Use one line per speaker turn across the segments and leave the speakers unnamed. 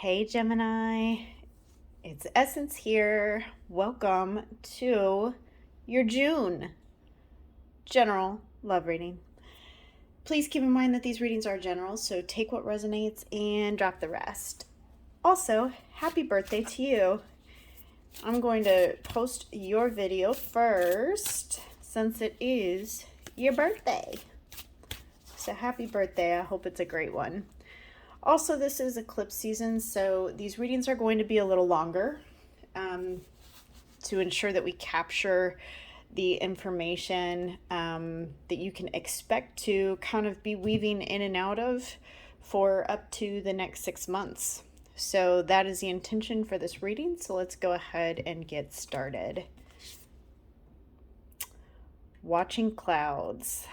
Hey Gemini, it's Essence here. Welcome to your June general love reading. Please keep in mind that these readings are general, so take what resonates and drop the rest. Also, happy birthday to you. I'm going to post your video first since it is your birthday. So happy birthday. I hope it's a great one. Also, this is eclipse season, so these readings are going to be a little longer to ensure that we capture the information that you can expect to kind of be weaving in and out of for up to the next 6 months. So that is the intention for this reading, so let's go ahead and get started. Watching clouds.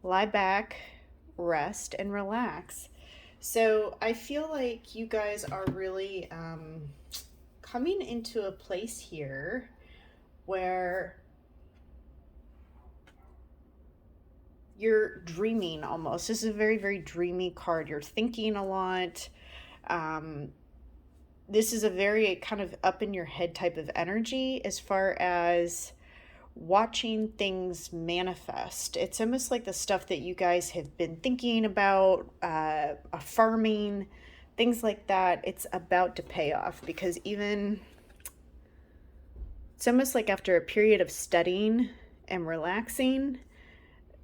Lie back, rest, and relax. So I feel like you guys are really coming into a place here where you're dreaming almost. This is a very, very dreamy card. You're thinking a lot. This is a very kind of up in your head type of energy as far as watching things manifest. It's almost like the stuff that you guys have been thinking about, affirming, things like that. It's about to pay off because it's almost like after a period of studying and relaxing,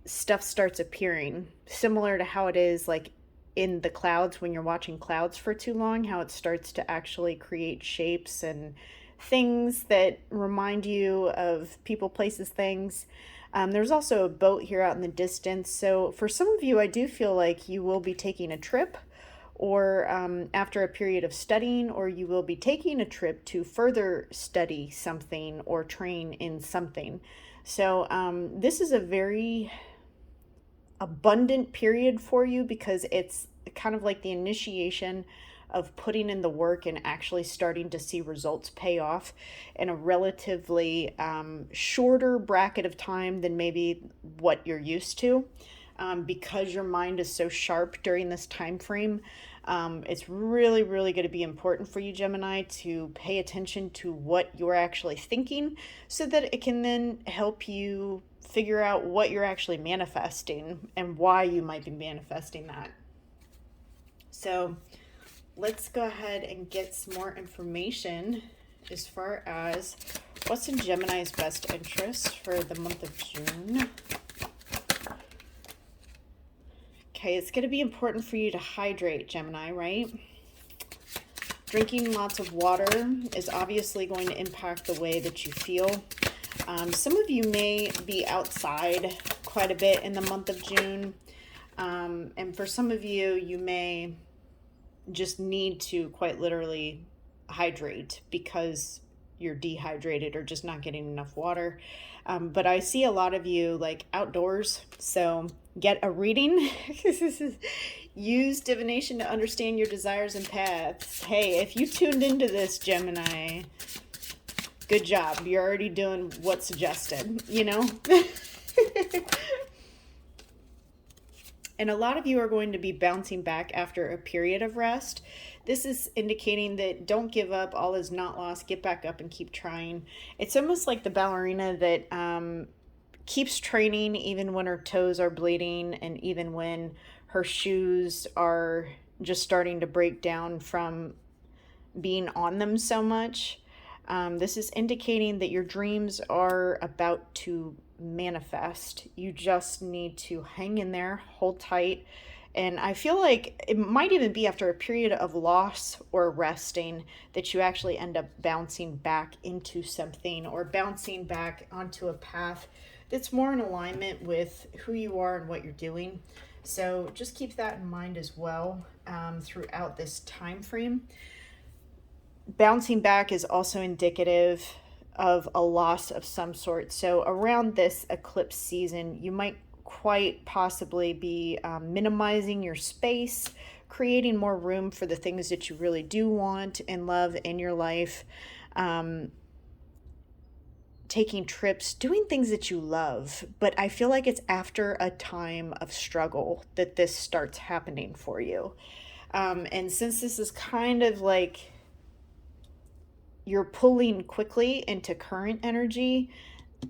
stuff starts appearing, similar to how it is like in the clouds when you're watching clouds for too long, how it starts to actually create shapes and things that remind you of people, places, things. There's also a boat here out in the distance. So for some of you, I do feel like you will be taking a trip or after a period of studying, or you will be taking a trip to further study something or train in something. So this is a very abundant period for you because it's kind of like the initiation of putting in the work and actually starting to see results pay off in a relatively shorter bracket of time than maybe what you're used to. Because your mind is so sharp during this time frame, it's really, really going to be important for you, Gemini, to pay attention to what you're actually thinking so that it can then help you figure out what you're actually manifesting and why you might be manifesting that. So let's go ahead and get some more information as far as what's in Gemini's best interest for the month of June. Okay, it's going to be important for you to hydrate, Gemini, right? Drinking lots of water is obviously going to impact the way that you feel. Some of you may be outside quite a bit in the month of June. And for some of you, you may just need to quite literally hydrate because you're dehydrated or just not getting enough water. But I see a lot of you like outdoors, so get a reading. Use divination to understand your desires and paths. Hey, if you tuned into this, Gemini, good job. You're already doing what's suggested, you know? And a lot of you are going to be bouncing back after a period of rest. This is indicating that don't give up. All is not lost. Get back up and keep trying. It's almost like the ballerina that keeps training even when her toes are bleeding and even when her shoes are just starting to break down from being on them so much. This is indicating that your dreams are about to manifest. You just need to hang in there, hold tight. And I feel like it might even be after a period of loss or resting that you actually end up bouncing back into something or bouncing back onto a path that's more in alignment with who you are and what you're doing. So just keep that in mind as well throughout this time frame. Bouncing back is also indicative of a loss of some sort. So around this eclipse season, you might quite possibly be minimizing your space, creating more room for the things that you really do want and love in your life, taking trips, doing things that you love. But I feel like it's after a time of struggle that this starts happening for you. And since this is kind of like you're pulling quickly into current energy,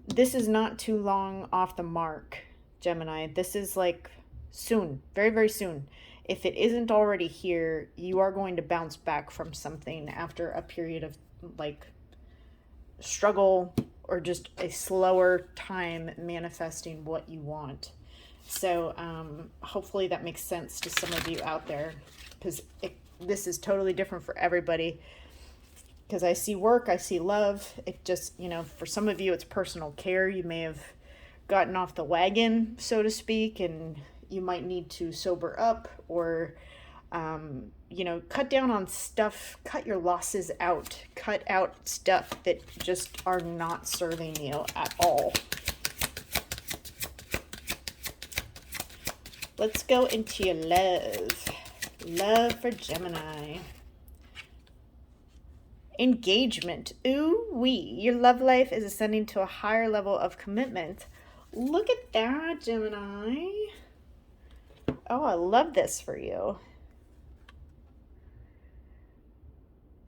this is not too long off the mark, Gemini. This is like soon, very, very soon. If it isn't already here, you are going to bounce back from something after a period of like struggle or just a slower time manifesting what you want. So hopefully that makes sense to some of you out there, because this is totally different for everybody. Because I see work, I see love. It just, for some of you, it's personal care. You may have gotten off the wagon, so to speak, and you might need to sober up or, cut down on stuff, cut your losses out, cut out stuff that just are not serving you at all. Let's go into your love. Love for Gemini. Engagement. Ooh wee. Your love life is ascending to a higher level of commitment. Look at that, Gemini. Oh, I love this for you.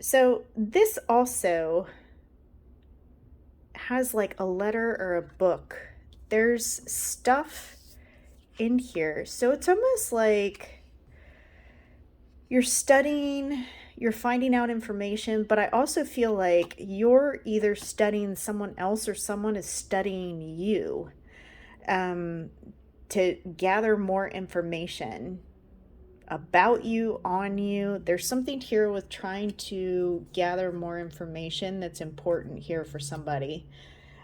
So this also has like a letter or a book. There's stuff in here. So it's almost like you're studying, you're finding out information, but I also feel like you're either studying someone else or someone is studying you to gather more information about you, on you. There's something here with trying to gather more information that's important here for somebody.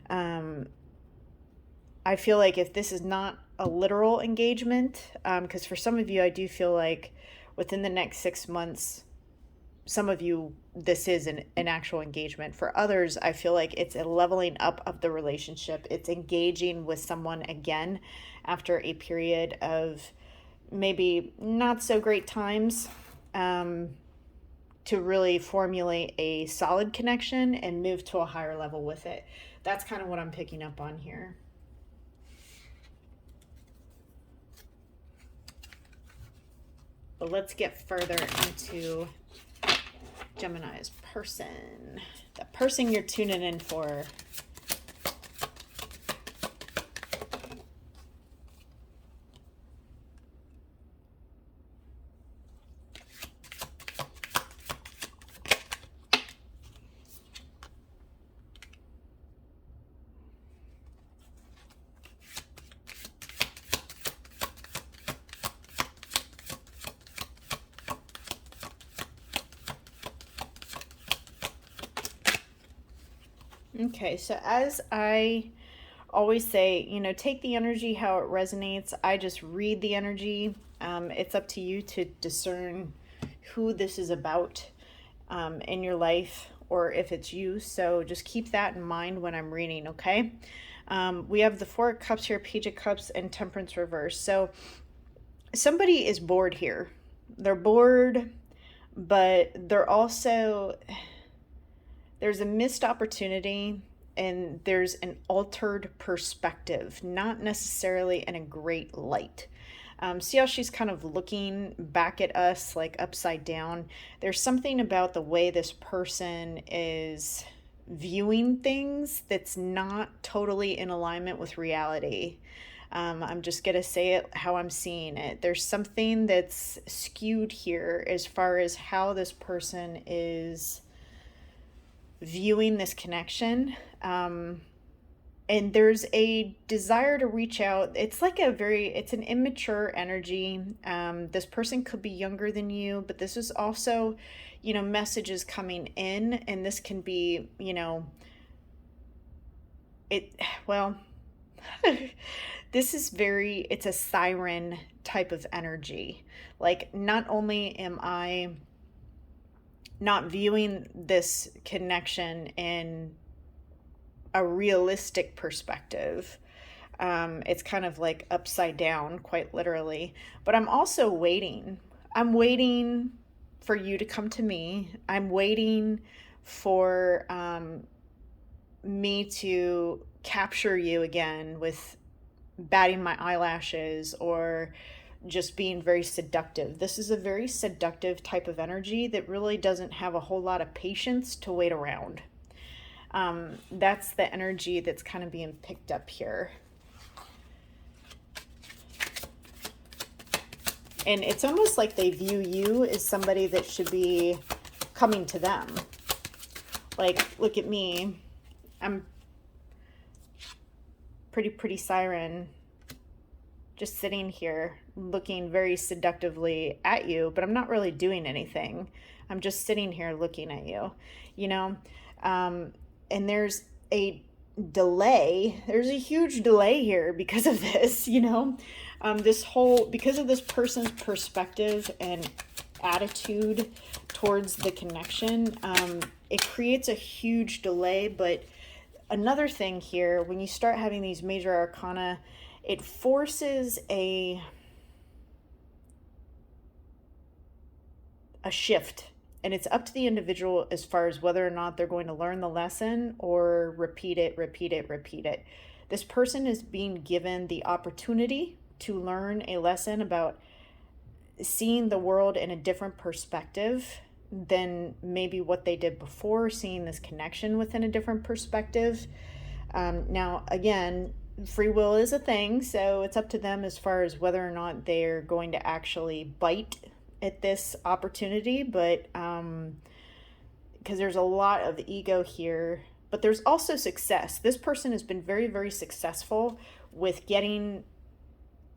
I feel like if this is not a literal engagement, because for some of you, I do feel like within the next 6 months, some of you, this is an actual engagement. For others, I feel like it's a leveling up of the relationship. It's engaging with someone again after a period of maybe not so great times, to really formulate a solid connection and move to a higher level with it. That's kind of what I'm picking up on here. But let's get further into Gemini's person, the person you're tuning in for. Okay, so as I always say, take the energy how it resonates. I just read the energy. It's up to you to discern who this is about in your life, or if it's you. So just keep that in mind when I'm reading, okay? We have the Four of Cups here, Page of Cups, and Temperance reverse. So somebody is bored here. They're bored, but they're also... there's a missed opportunity and there's an altered perspective, not necessarily in a great light. See how she's kind of looking back at us like upside down? There's something about the way this person is viewing things that's not totally in alignment with reality. I'm just going to say it how I'm seeing it. There's something that's skewed here as far as how this person is viewing this connection, and there's a desire to reach out. It's like it's an immature energy. This person could be younger than you, but this is also, messages coming in, and this can be, this is it's a siren type of energy. Like, not only am I not viewing this connection in a realistic perspective, it's kind of like upside down, quite literally, but I'm also waiting. I'm waiting for you to come to me. I'm waiting for me to capture you again with batting my eyelashes or just being very seductive. This is a very seductive type of energy that really doesn't have a whole lot of patience to wait around. That's the energy that's kind of being picked up here. And it's almost like they view you as somebody that should be coming to them. Like, look at me. I'm pretty siren, just sitting here looking very seductively at you, but I'm not really doing anything. I'm just sitting here looking at you, you know? And there's a delay. There's a huge delay here because of this, you know? Because of this person's perspective and attitude towards the connection, it creates a huge delay. But another thing here, when you start having these major arcana, it forces a shift. And it's up to the individual as far as whether or not they're going to learn the lesson or repeat it. This person is being given the opportunity to learn a lesson about seeing the world in a different perspective than maybe what they did before, seeing this connection within a different perspective. Now, again, free will is a thing, so it's up to them as far as whether or not they're going to actually bite at this opportunity, but because there's a lot of ego here, but there's also success. This person has been very successful with getting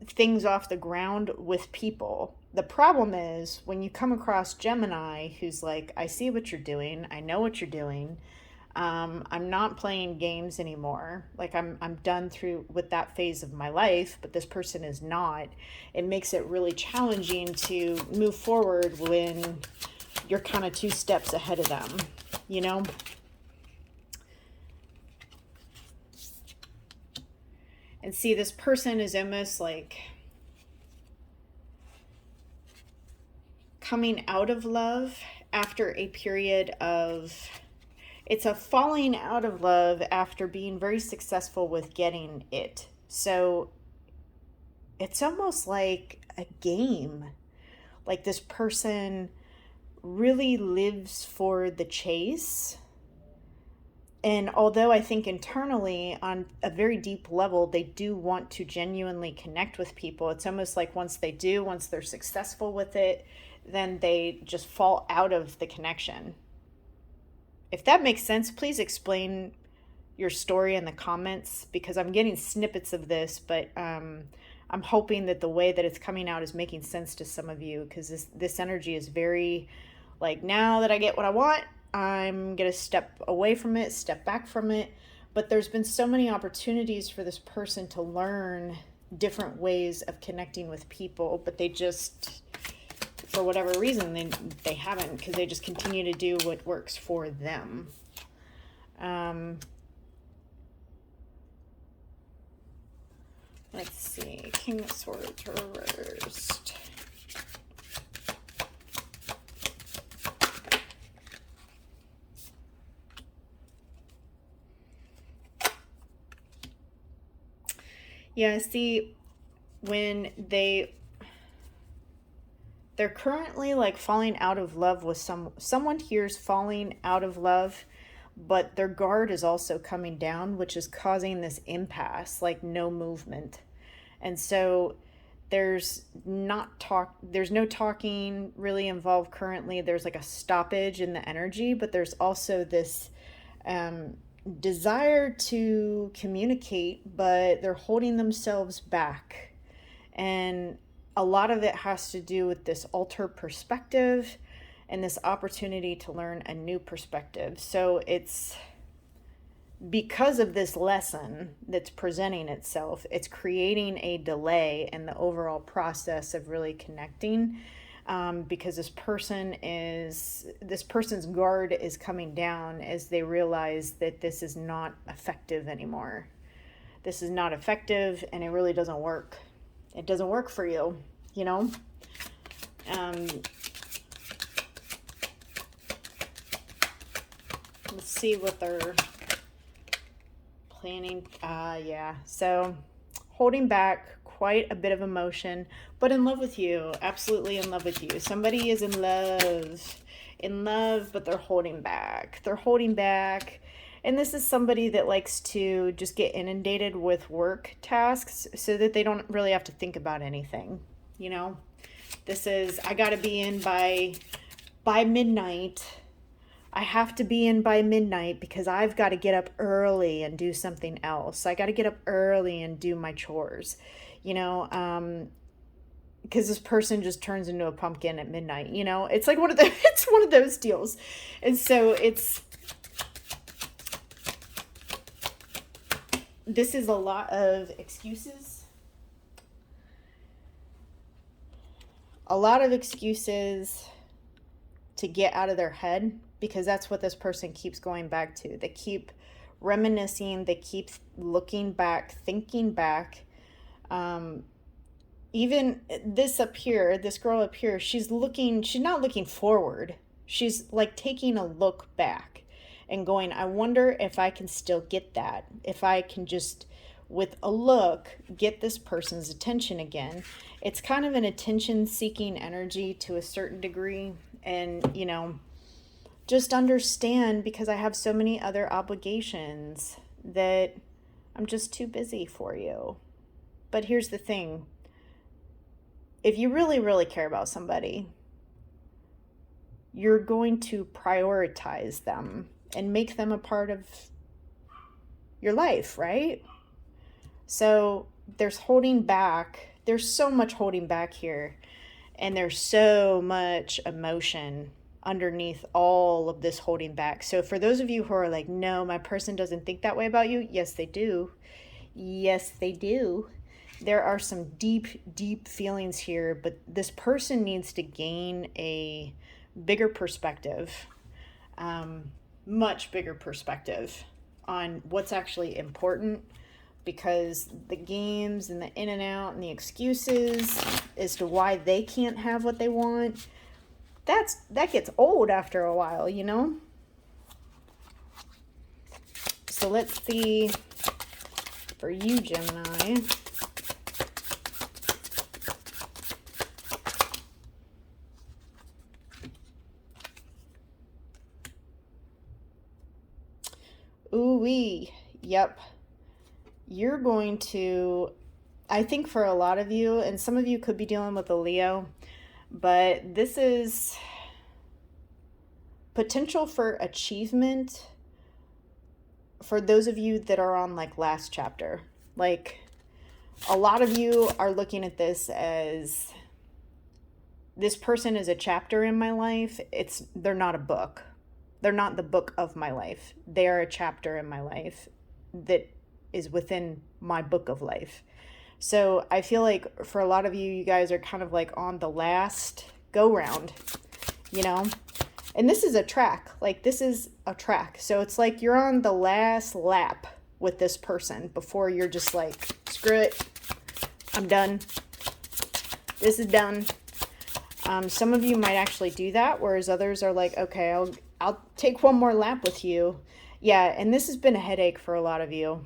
things off the ground with people. The problem is when you come across Gemini, who's like, I see what you're doing, I know what you're doing, I'm not playing games anymore. Like I'm done through with that phase of my life, but this person is not. It makes it really challenging to move forward when you're kind of 2 steps ahead of them, you know? And see, this person is almost like coming out of love after a period of, it's a falling out of love after being very successful with getting it. So it's almost like a game. Like this person really lives for the chase. And although I think internally, on a very deep level, they do want to genuinely connect with people, it's almost like once they're successful with it, then they just fall out of the connection. If that makes sense, please explain your story in the comments, because I'm getting snippets of this, but I'm hoping that the way that it's coming out is making sense to some of you, because this energy is very like, now that I get what I want, I'm going to step away from it, step back from it. But there's been so many opportunities for this person to learn different ways of connecting with people, but they just, for whatever reason, they haven't, because they just continue to do what works for them. Let's see, King of Swords reversed. Yeah, see, when they're currently like falling out of love with someone here's falling out of love, but their guard is also coming down, which is causing this impasse, like no movement. And so there's no talking really involved currently. There's like a stoppage in the energy, but there's also this desire to communicate, but they're holding themselves back. And a lot of it has to do with this altered perspective and this opportunity to learn a new perspective. So it's because of this lesson that's presenting itself, it's creating a delay in the overall process of really connecting. Because this person's guard is coming down as they realize that this is not effective anymore. This is not effective, and it really doesn't work. It doesn't work for you, you know? Let's see what they're planning. Yeah, so holding back, quite a bit of emotion, but in love with you. Absolutely in love with you. Somebody is in love, but they're holding back. They're holding back. And this is somebody that likes to just get inundated with work tasks so that they don't really have to think about anything. You know, this is, I got to be in by midnight. I have to be in by midnight because I've got to get up early and do something else. I got to get up early and do my chores, you know, because this person just turns into a pumpkin at midnight, you know. It's like it's one of those deals. And so this is a lot of excuses. A lot of excuses to get out of their head, because that's what this person keeps going back to. They keep reminiscing, they keep looking back, thinking back. Even this up here, this girl up here, she's not looking forward. She's like taking a look back and going, I wonder if I can still get that. If I can just, with a look, get this person's attention again. It's kind of an attention-seeking energy to a certain degree. And, you know, just understand, because I have so many other obligations, that I'm just too busy for you. But here's the thing. If you really, really care about somebody, you're going to prioritize them and make them a part of your life, right? So there's holding back. There's so much holding back here. And there's so much emotion underneath all of this holding back. So for those of you who are like, no, my person doesn't think that way about you. Yes, they do. Yes, they do. There are some deep, deep feelings here, but this person needs to gain a bigger perspective, much bigger perspective on what's actually important, because the games and the in and out and the excuses as to why they can't have what they want, that gets old after a while, you know? So let's see for you, Gemini. Ooh-wee. Yep. You're going to, I think for a lot of you, and some of you could be dealing with a Leo, but this is potential for achievement for those of you that are on like last chapter. Like, a lot of you are looking at this as, this person is a chapter in my life. They're not a book. They're not the book of my life. They are a chapter in my life that is within my book of life. So I feel like for a lot of you, you guys are kind of like on the last go round, you know? And this is a track. Like, this is a track. So it's like you're on the last lap with this person before you're just like, screw it. I'm done. This is done. Some of you might actually do that, whereas others are like, okay, I'll take one more lap with you. Yeah, and this has been a headache for a lot of you.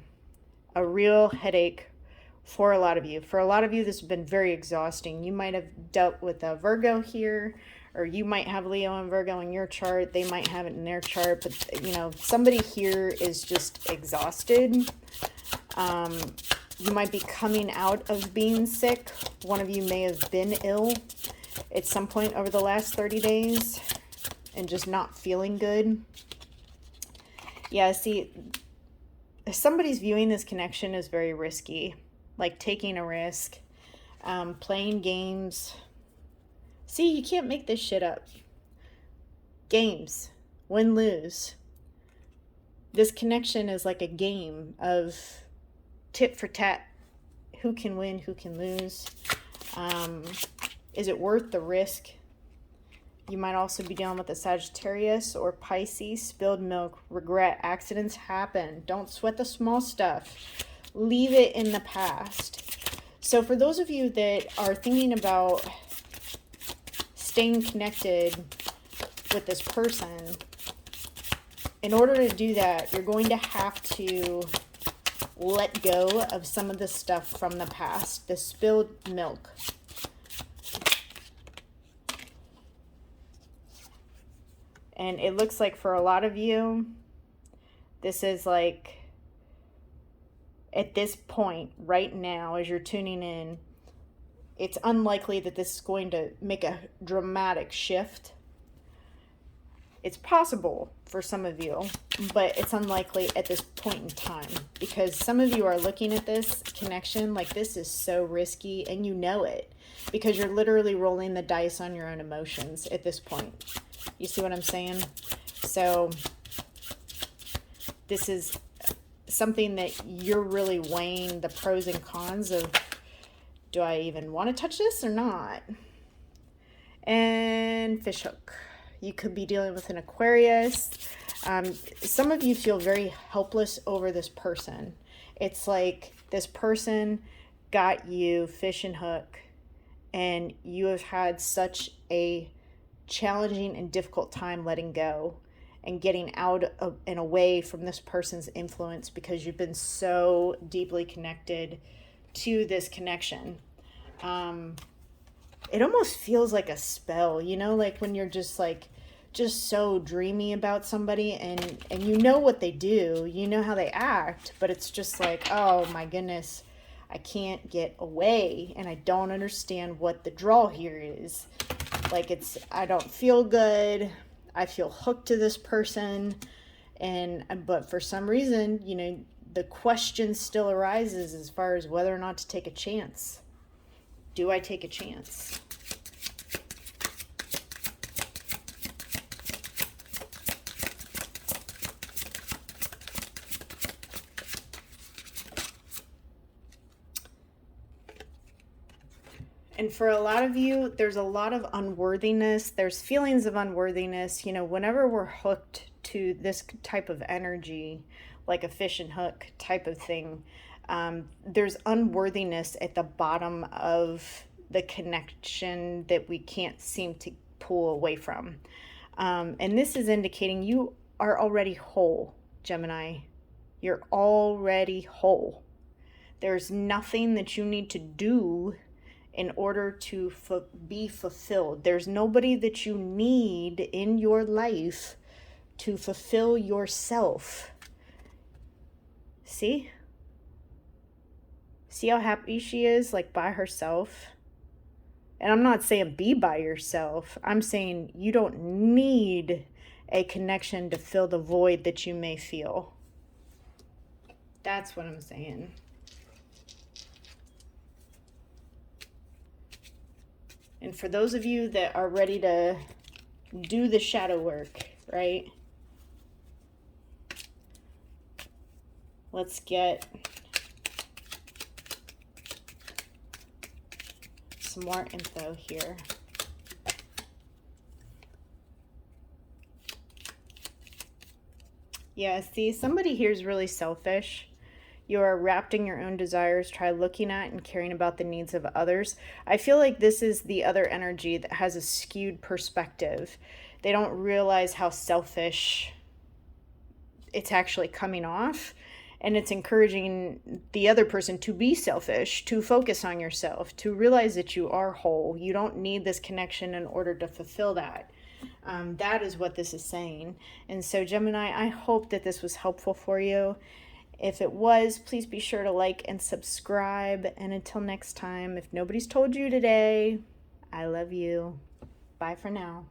A real headache for a lot of you. For a lot of you, this has been very exhausting. You might have dealt with a Virgo here, or you might have Leo and Virgo in your chart. They might have it in their chart, but, you know, somebody here is just exhausted. You might be coming out of being sick. One of you may have been ill at some point over the last 30 days and just not feeling good. Yeah, see, somebody's viewing this connection as very risky, like taking a risk, playing games. See, you can't make this shit up. Games, win, lose. This connection is like a game of tit for tat. Who can win, who can lose? Is it worth the risk? You might also be dealing with a Sagittarius or Pisces. Spilled milk, regret, accidents happen. Don't sweat the small stuff. Leave it in the past. So for those of you that are thinking about staying connected with this person, in order to do that, you're going to have to let go of some of the stuff from the past, the spilled milk. And it looks like for a lot of you, this is like, at this point right now, as you're tuning in, it's unlikely that this is going to make a dramatic shift. It's possible for some of you, but it's unlikely at this point in time, because some of you are looking at this connection like this is so risky, and you know it because you're literally rolling the dice on your own emotions at this point. You see what I'm saying? So this is something that you're really weighing the pros and cons of, do I even want to touch this or not? And fishhook. You could be dealing with an Aquarius. Some of you feel very helpless over this person. It's like this person got you fish and hook, and you have had such a challenging and difficult time letting go and getting out of and away from this person's influence, because you've been so deeply connected to this connection. It almost feels like a spell, you know, like when you're just so dreamy about somebody, and you know what they do, you know how they act, but it's just like, oh my goodness, I can't get away, and I don't understand what the draw here is. Like, I don't feel good. I feel hooked to this person, but for some reason, you know, the question still arises as far as whether or not to take a chance. Do I take a chance? And for a lot of you, there's a lot of unworthiness. There's feelings of unworthiness. You know, whenever we're hooked to this type of energy, like a fish and hook type of thing, there's unworthiness at the bottom of the connection that we can't seem to pull away from. And this is indicating you are already whole, Gemini. You're already whole. There's nothing that you need to do in order to be fulfilled. There's nobody that you need in your life to fulfill yourself. See? See how happy she is, like by herself? And I'm not saying be by yourself. I'm saying you don't need a connection to fill the void that you may feel. That's what I'm saying. And for those of you that are ready to do the shadow work, right? Let's get some more info here. Yeah, see, somebody here is really selfish. You are wrapped in your own desires. Try looking at and caring about the needs of others. I feel like this is the other energy that has a skewed perspective. They don't realize how selfish it's actually coming off. And it's encouraging the other person to be selfish, to focus on yourself, to realize that you are whole. You don't need this connection in order to fulfill that. That is what this is saying. And so, Gemini, I hope that this was helpful for you. If it was, please be sure to like and subscribe. And until next time, if nobody's told you today, I love you. Bye for now.